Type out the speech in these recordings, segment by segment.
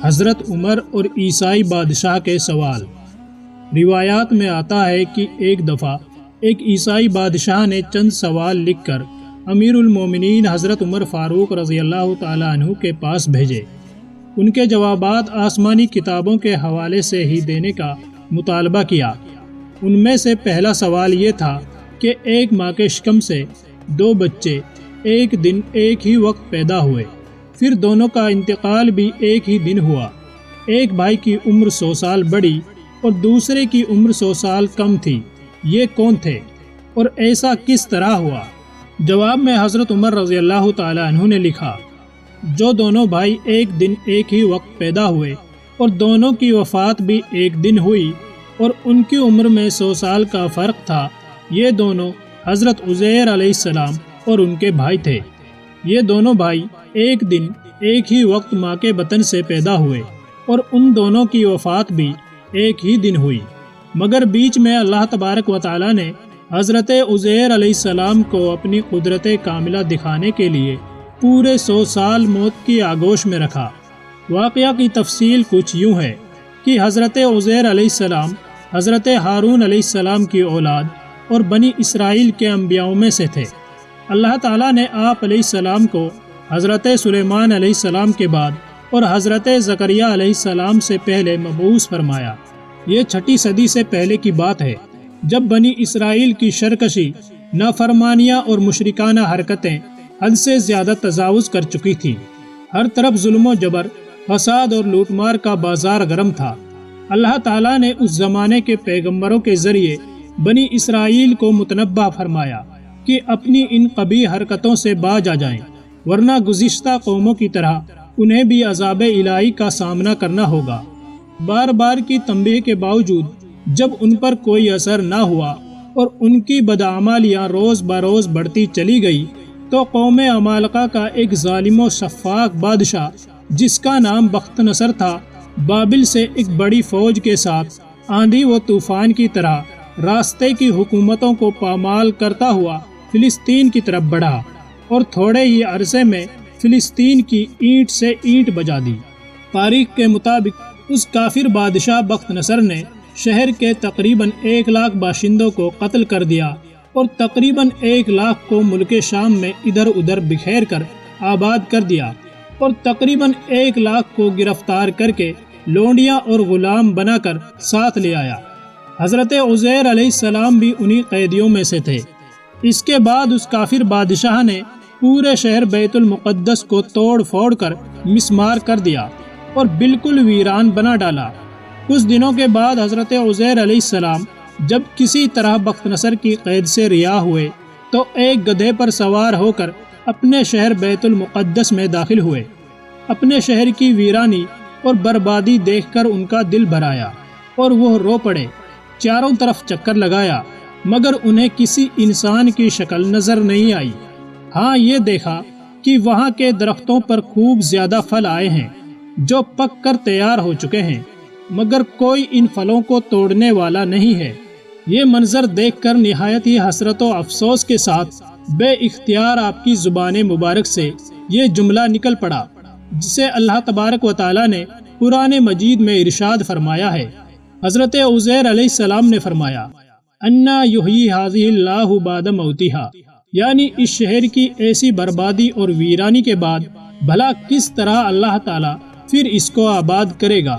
حضرت عمر اور عیسائی بادشاہ کے سوال۔ روایات میں آتا ہے کہ ایک دفعہ ایک عیسائی بادشاہ نے چند سوال لکھ کر امیر المومنین حضرت عمر فاروق رضی اللہ تعالیٰ عنہ کے پاس بھیجے۔ ان کے جوابات آسمانی کتابوں کے حوالے سے ہی دینے کا مطالبہ کیا۔ ان میں سے پہلا سوال یہ تھا کہ ایک ماں کے شکم سے 2 بچے ایک دن ایک ہی وقت پیدا ہوئے، پھر دونوں کا انتقال بھی ایک ہی دن ہوا۔ ایک بھائی کی عمر 100 سال بڑی اور دوسرے کی عمر 100 سال کم تھی، یہ کون تھے اور ایسا کس طرح ہوا؟ جواب میں حضرت عمر رضی اللہ تعالیٰ عنہ نے لکھا، جو دونوں بھائی ایک دن ایک ہی وقت پیدا ہوئے اور دونوں کی وفات بھی ایک دن ہوئی اور ان کی عمر میں 100 سال کا فرق تھا، یہ دونوں حضرت عزیر علیہ السلام اور ان کے بھائی تھے۔ یہ دونوں بھائی ایک دن ایک ہی وقت ماں کے بطن سے پیدا ہوئے اور ان دونوں کی وفات بھی ایک ہی دن ہوئی، مگر بیچ میں اللہ تبارک و تعالیٰ نے حضرت عزیر علیہ السلام کو اپنی قدرت کاملہ دکھانے کے لیے پورے 100 سال موت کی آگوش میں رکھا۔ واقعہ کی تفصیل کچھ یوں ہے کہ حضرت عزیر علیہ السلام حضرت ہارون علیہ السلام کی اولاد اور بنی اسرائیل کے انبیاء میں سے تھے۔ اللہ تعالیٰ نے آپ علیہ السلام کو حضرت سلیمان علیہ السلام کے بعد اور حضرت زکریہ علیہ السلام سے پہلے مبعوث فرمایا۔ یہ 6 صدی سے پہلے کی بات ہے، جب بنی اسرائیل کی سرکشی، نافرمانیاں اور مشرکانہ حرکتیں حد سے زیادہ تجاوز کر چکی تھیں۔ ہر طرف ظلم و جبر، فساد اور لوٹ مار کا بازار گرم تھا۔ اللہ تعالیٰ نے اس زمانے کے پیغمبروں کے ذریعے بنی اسرائیل کو متنبہ فرمایا کہ اپنی ان قبیح حرکتوں سے باز آ جائیں، ورنہ گزشتہ قوموں کی طرح انہیں بھی عذاب الہی کا سامنا کرنا ہوگا۔ بار بار کی تنبیہ کے باوجود جب ان پر کوئی اثر نہ ہوا اور ان کی بدعمالیاں روز بروز بڑھتی چلی گئی تو قوم عمالقہ کا ایک ظالم و شفاق بادشاہ جس کا نام بخت نصر تھا، بابل سے ایک بڑی فوج کے ساتھ آندھی و طوفان کی طرح راستے کی حکومتوں کو پامال کرتا ہوا فلسطین کی طرف بڑھا اور تھوڑے ہی عرصے میں فلسطین کی اینٹ سے اینٹ بجا دی۔ تاریخ کے مطابق اس کافر بادشاہ بخت نصر نے شہر کے تقریباً 1 لاکھ باشندوں کو قتل کر دیا اور تقریباً 1 لاکھ کو ملک شام میں ادھر ادھر بکھیر کر آباد کر دیا اور تقریباً 1 لاکھ کو گرفتار کر کے لونڈیاں اور غلام بنا کر ساتھ لے آیا۔ حضرت عزیر علیہ السلام بھی انہی قیدیوں میں سے تھے۔ اس کے بعد اس کافر بادشاہ نے پورے شہر بیت المقدس کو توڑ پھوڑ کر مسمار کر دیا اور بالکل ویران بنا ڈالا۔ کچھ دنوں کے بعد حضرت عزیر علیہ السلام جب کسی طرح بخت نصر کی قید سے رہا ہوئے تو ایک گدھے پر سوار ہو کر اپنے شہر بیت المقدس میں داخل ہوئے۔ اپنے شہر کی ویرانی اور بربادی دیکھ کر ان کا دل بھر آیا اور وہ رو پڑے۔ چاروں طرف چکر لگایا مگر انہیں کسی انسان کی شکل نظر نہیں آئی۔ ہاں یہ دیکھا کہ وہاں کے درختوں پر خوب زیادہ پھل آئے ہیں جو پک کر تیار ہو چکے ہیں، مگر کوئی ان پھلوں کو توڑنے والا نہیں ہے۔ یہ منظر دیکھ کر نہایت ہی حسرت و افسوس کے ساتھ بے اختیار آپ کی زبان مبارک سے یہ جملہ نکل پڑا جسے اللہ تبارک و تعالیٰ نے قرآن مجید میں ارشاد فرمایا ہے۔ حضرت عزیر علیہ السلام نے فرمایا، انا یحیی ھذہ اللہ بعد موتہا، یعنی اس شہر کی ایسی بربادی اور ویرانی کے بعد بھلا کس طرح اللہ تعالیٰ پھر اس کو آباد کرے گا۔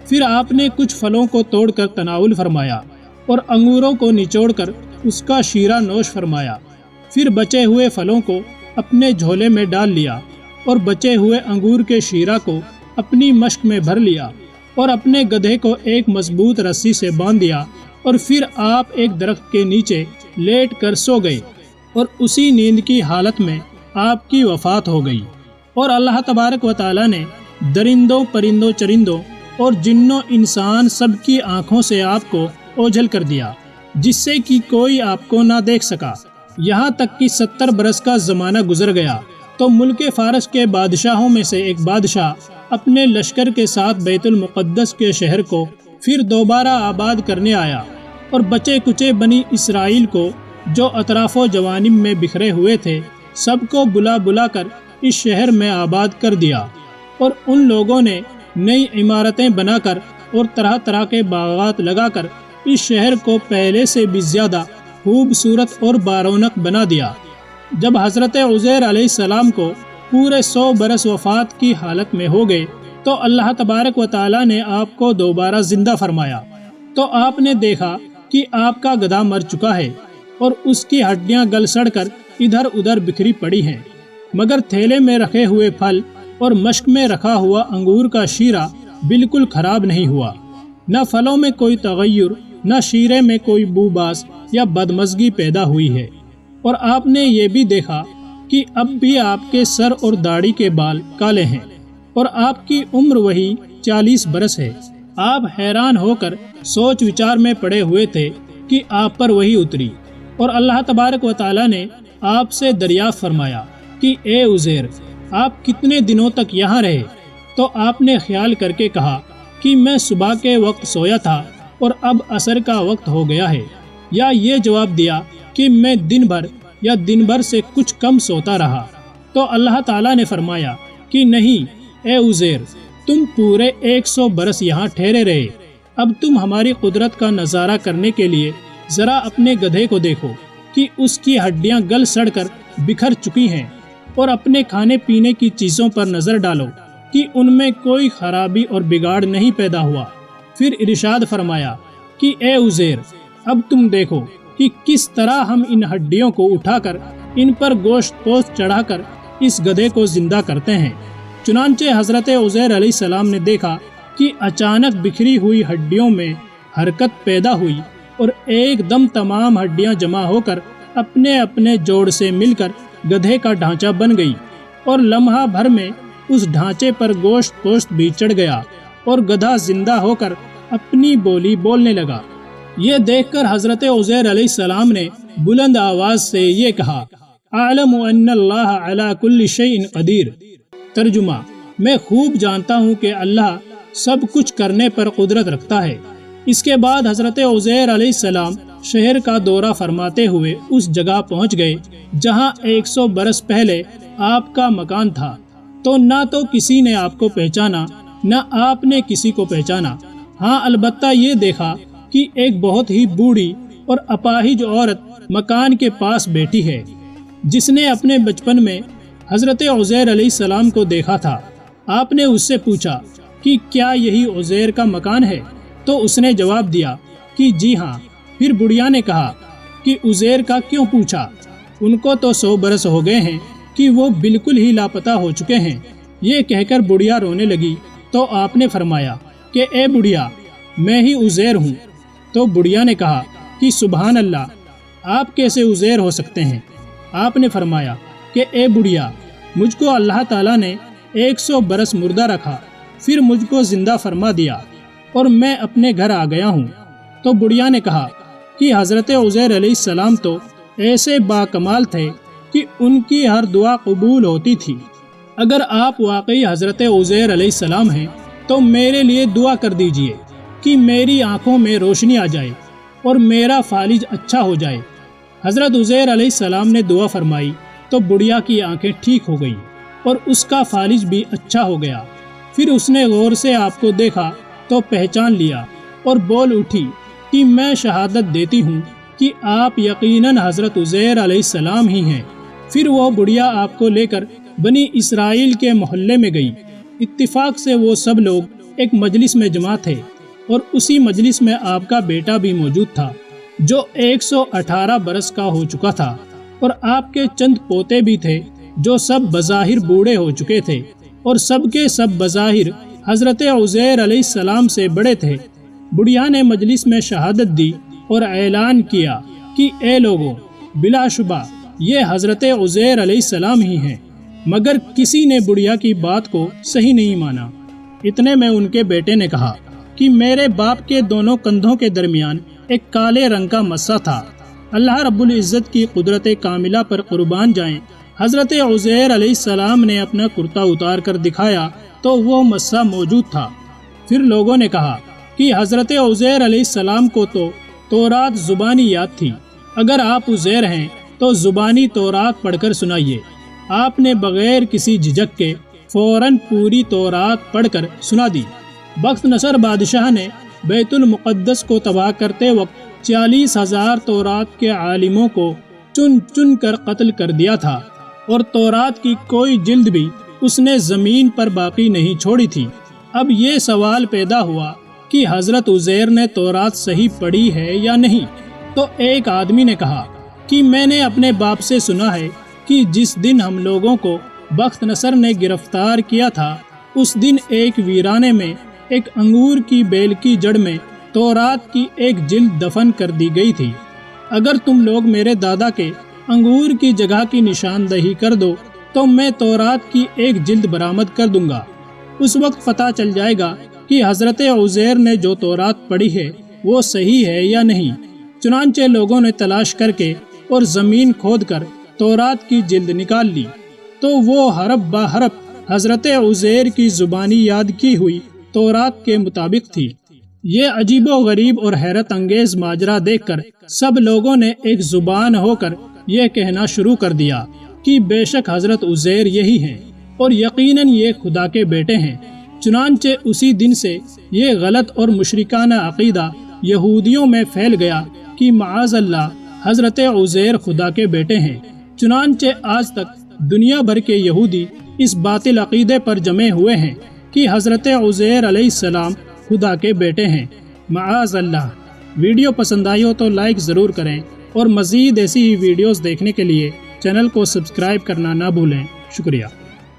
پھر آپ نے کچھ پھلوں کو توڑ کر تناول فرمایا اور انگوروں کو نچوڑ کر اس کا شیرہ نوش فرمایا۔ پھر بچے ہوئے پھلوں کو اپنے جھولے میں ڈال لیا اور بچے ہوئے انگور کے شیرہ کو اپنی مشک میں بھر لیا اور اپنے گدھے کو ایک مضبوط رسی سے باندھ دیا اور پھر آپ ایک درخت کے نیچے لیٹ کر سو گئے اور اسی نیند کی حالت میں آپ کی وفات ہو گئی۔ اور اللہ تبارک و تعالیٰ نے درندوں، پرندوں، چرندوں اور جنوں انسان سب کی آنکھوں سے آپ کو اوجھل کر دیا جس سے کہ کوئی آپ کو نہ دیکھ سکا، یہاں تک کہ 70 برس کا زمانہ گزر گیا تو ملک فارس کے بادشاہوں میں سے ایک بادشاہ اپنے لشکر کے ساتھ بیت المقدس کے شہر کو پھر دوبارہ آباد کرنے آیا اور بچے کچے بنی اسرائیل کو جو اطراف و جوانب میں بکھرے ہوئے تھے سب کو بلا بلا کر اس شہر میں آباد کر دیا، اور ان لوگوں نے نئی عمارتیں بنا کر اور طرح طرح کے باغات لگا کر اس شہر کو پہلے سے بھی زیادہ خوبصورت اور بارونق بنا دیا۔ جب حضرت عزیر علیہ السلام کو پورے 100 برس وفات کی حالت میں ہو گئے تو اللہ تبارک و تعالیٰ نے آپ کو دوبارہ زندہ فرمایا، تو آپ نے دیکھا کہ آپ کا گدھا مر چکا ہے اور اس کی ہڈیاں گل سڑ کر ادھر ادھر بکھری پڑی ہیں، مگر تھیلے میں رکھے ہوئے پھل اور مشک میں رکھا ہوا انگور کا شیرہ بالکل خراب نہیں ہوا، نہ پھلوں میں کوئی تغیر، نہ شیرے میں کوئی بو باس یا بدمزگی پیدا ہوئی ہے۔ اور آپ نے یہ بھی دیکھا کہ اب بھی آپ کے سر اور داڑھی کے بال کالے ہیں اور آپ کی عمر وہی 40 برس ہے۔ آپ حیران ہو کر سوچ وچار میں پڑے ہوئے تھے کہ آپ پر وہی اتری، اور اللہ تبارک و تعالیٰ نے آپ سے دریافت فرمایا کہ اے عزیر، آپ کتنے دنوں تک یہاں رہے؟ تو آپ نے خیال کر کے کہا کہ میں صبح کے وقت سویا تھا اور اب عصر کا وقت ہو گیا ہے، یا یہ جواب دیا کہ میں دن بھر سے کچھ کم سوتا رہا۔ تو اللہ تعالیٰ نے فرمایا کہ نہیں اے عزیر، تم پورے 100 برس یہاں ٹھہرے رہے، اب تم ہماری قدرت کا نظارہ کرنے کے لیے ذرا اپنے گدھے کو دیکھو کہ اس کی ہڈیاں گل سڑ کر بکھر چکی ہیں، اور اپنے کھانے پینے کی چیزوں پر نظر ڈالو کہ ان میں کوئی خرابی اور بگاڑ نہیں پیدا ہوا۔ پھر ارشاد فرمایا کہ اے عزیر، اب تم دیکھو کہ کس طرح ہم ان ہڈیوں کو اٹھا کر ان پر گوشت پوست چڑھا کر اس گدھے کو زندہ کرتے ہیں۔ چنانچہ حضرت عزیر علیہ السلام نے دیکھا کہ اچانک بکھری ہوئی ہڈیوں میں حرکت پیدا ہوئی اور ایک دم تمام ہڈیاں جمع ہو کر اپنے اپنے جوڑ سے مل کر گدھے کا ڈھانچہ بن گئی، اور لمحہ بھر میں اس ڈھانچے پر گوشت پوست بھی چڑھ گیا اور گدھا زندہ ہو کر اپنی بولی بولنے لگا۔ یہ دیکھ کر حضرت عزیر علیہ السلام نے بلند آواز سے یہ کہا، اعلم ان اللہ علی کل شیء قدیر۔ ترجمہ: میں خوب جانتا ہوں کہ اللہ سب کچھ کرنے پر قدرت رکھتا ہے۔ اس کے بعد حضرت عزیر علیہ السلام شہر کا دورہ فرماتے ہوئے اس جگہ پہنچ گئے جہاں 100 برس پہلے آپ کا مکان تھا، تو نہ تو کسی نے آپ کو پہچانا نہ آپ نے کسی کو پہچانا۔ ہاں البتہ یہ دیکھا کہ ایک بہت ہی بوڑھی اور اپاہج عورت مکان کے پاس بیٹھی ہے، جس نے اپنے بچپن میں حضرت عزیر علیہ السلام کو دیکھا تھا۔ آپ نے اس سے پوچھا کہ کیا یہی عزیر کا مکان ہے؟ تو اس نے جواب دیا کہ جی ہاں۔ پھر بڑھیا نے کہا کہ عزیر کا کیوں پوچھا؟ ان کو تو 100 برس ہو گئے ہیں کہ وہ بالکل ہی لاپتہ ہو چکے ہیں۔ یہ کہہ کر بڑھیا رونے لگی تو آپ نے فرمایا کہ اے بڑھیا، میں ہی عزیر ہوں۔ تو بڑھیا نے کہا کہ سبحان اللہ، آپ کیسے عزیر ہو سکتے ہیں؟ آپ نے فرمایا کہ اے بڑھیا، مجھ کو اللہ تعالیٰ نے 100 برس مردہ رکھا، پھر مجھ کو زندہ فرما دیا اور میں اپنے گھر آ گیا ہوں۔ تو بڑھیا نے کہا کہ حضرت عزیر علیہ السلام تو ایسے باکمال تھے کہ ان کی ہر دعا قبول ہوتی تھی۔ اگر آپ واقعی حضرت عزیر علیہ السلام ہیں تو میرے لیے دعا کر دیجئے کہ میری آنکھوں میں روشنی آ جائے اور میرا فالج اچھا ہو جائے۔ حضرت عزیر علیہ السلام نے دعا فرمائی تو بڑھیا کی آنکھیں ٹھیک ہو گئیں اور اس کا فالج بھی اچھا ہو گیا۔ پھر اس نے غور سے آپ کو دیکھا تو پہچان لیا اور بول اٹھی کہ میں شہادت دیتی ہوں کہ آپ یقیناً حضرت عزیر علیہ السلام ہی ہیں۔ پھر وہ بڑھیا آپ کو لے کر بنی اسرائیل کے محلے میں گئی۔ اتفاق سے وہ سب لوگ ایک مجلس میں جمع تھے اور اسی مجلس میں آپ کا بیٹا بھی موجود تھا جو 118 برس کا ہو چکا تھا، اور آپ کے چند پوتے بھی تھے جو سب بظاہر بوڑھے ہو چکے تھے اور سب کے سب بظاہر حضرت عزیر علیہ السلام سے بڑے تھے۔ بڑھیا نے مجلس میں شہادت دی اور اعلان کیا کہ اے لوگوں، بلا شبہ یہ حضرت عزیر علیہ السلام ہی ہیں، مگر کسی نے بڑھیا کی بات کو صحیح نہیں مانا۔ اتنے میں ان کے بیٹے نے کہا کہ میرے باپ کے دونوں کندھوں کے درمیان ایک کالے رنگ کا مسا تھا۔ اللہ رب العزت کی قدرت کاملہ پر قربان جائیں، حضرت عزیر علیہ السلام نے اپنا کرتا اتار کر دکھایا تو وہ مسا موجود تھا۔ پھر لوگوں نے کہا کہ حضرت عزیر علیہ السلام کو تو تورات زبانی یاد تھی، اگر آپ عزیر ہیں تو زبانی تورات پڑھ کر سنائیے۔ آپ نے بغیر کسی جھجک کے فوراً پوری تورات پڑھ کر سنا دی۔ بخت نصر بادشاہ نے بیت المقدس کو تباہ کرتے وقت 40,000 تورات کے عالموں کو چن چن کر قتل کر دیا تھا، اور تورات کی کوئی جلد بھی اس نے زمین پر باقی نہیں چھوڑی تھی۔ اب یہ سوال پیدا ہوا کہ حضرت عزیر نے تورات صحیح پڑھی ہے یا نہیں؟ تو ایک آدمی نے کہا کہ میں نے اپنے باپ سے سنا ہے کہ جس دن ہم لوگوں کو بخت نصر نے گرفتار کیا تھا، اس دن ایک ویرانے میں ایک انگور کی بیل کی جڑ میں تورات کی ایک جلد دفن کر دی گئی تھی۔ اگر تم لوگ میرے دادا کے انگور کی جگہ کی نشاندہی کر دو تو میں تورات کی ایک جلد برآمد کر دوں گا۔ اس وقت پتہ چل جائے گا کہ حضرت عزیر نے جو تورات پڑھی ہے وہ صحیح ہے یا نہیں۔ چنانچہ لوگوں نے تلاش کر کے اور زمین کھود کر تورات کی جلد نکال لی، تو وہ حرف بہ حرف حضرت عزیر کی زبانی یاد کی ہوئی تورات کے مطابق تھی۔ یہ عجیب و غریب اور حیرت انگیز ماجرا دیکھ کر سب لوگوں نے ایک زبان ہو کر یہ کہنا شروع کر دیا کہ بے شک حضرت عزیر یہی ہیں اور یقیناً یہ خدا کے بیٹے ہیں۔ چنانچہ اسی دن سے یہ غلط اور مشرکانہ عقیدہ یہودیوں میں پھیل گیا کہ معاذ اللہ حضرت عزیر خدا کے بیٹے ہیں۔ چنانچہ آج تک دنیا بھر کے یہودی اس باطل عقیدے پر جمے ہوئے ہیں کہ حضرت عزیر علیہ السلام خدا کے بیٹے ہیں، معاذ اللہ۔ ویڈیو پسند آئی ہو تو لائک ضرور کریں، اور مزید ایسی ہی ویڈیوز دیکھنے کے لیے چینل کو سبسکرائب کرنا نہ بھولیں۔ شکریہ۔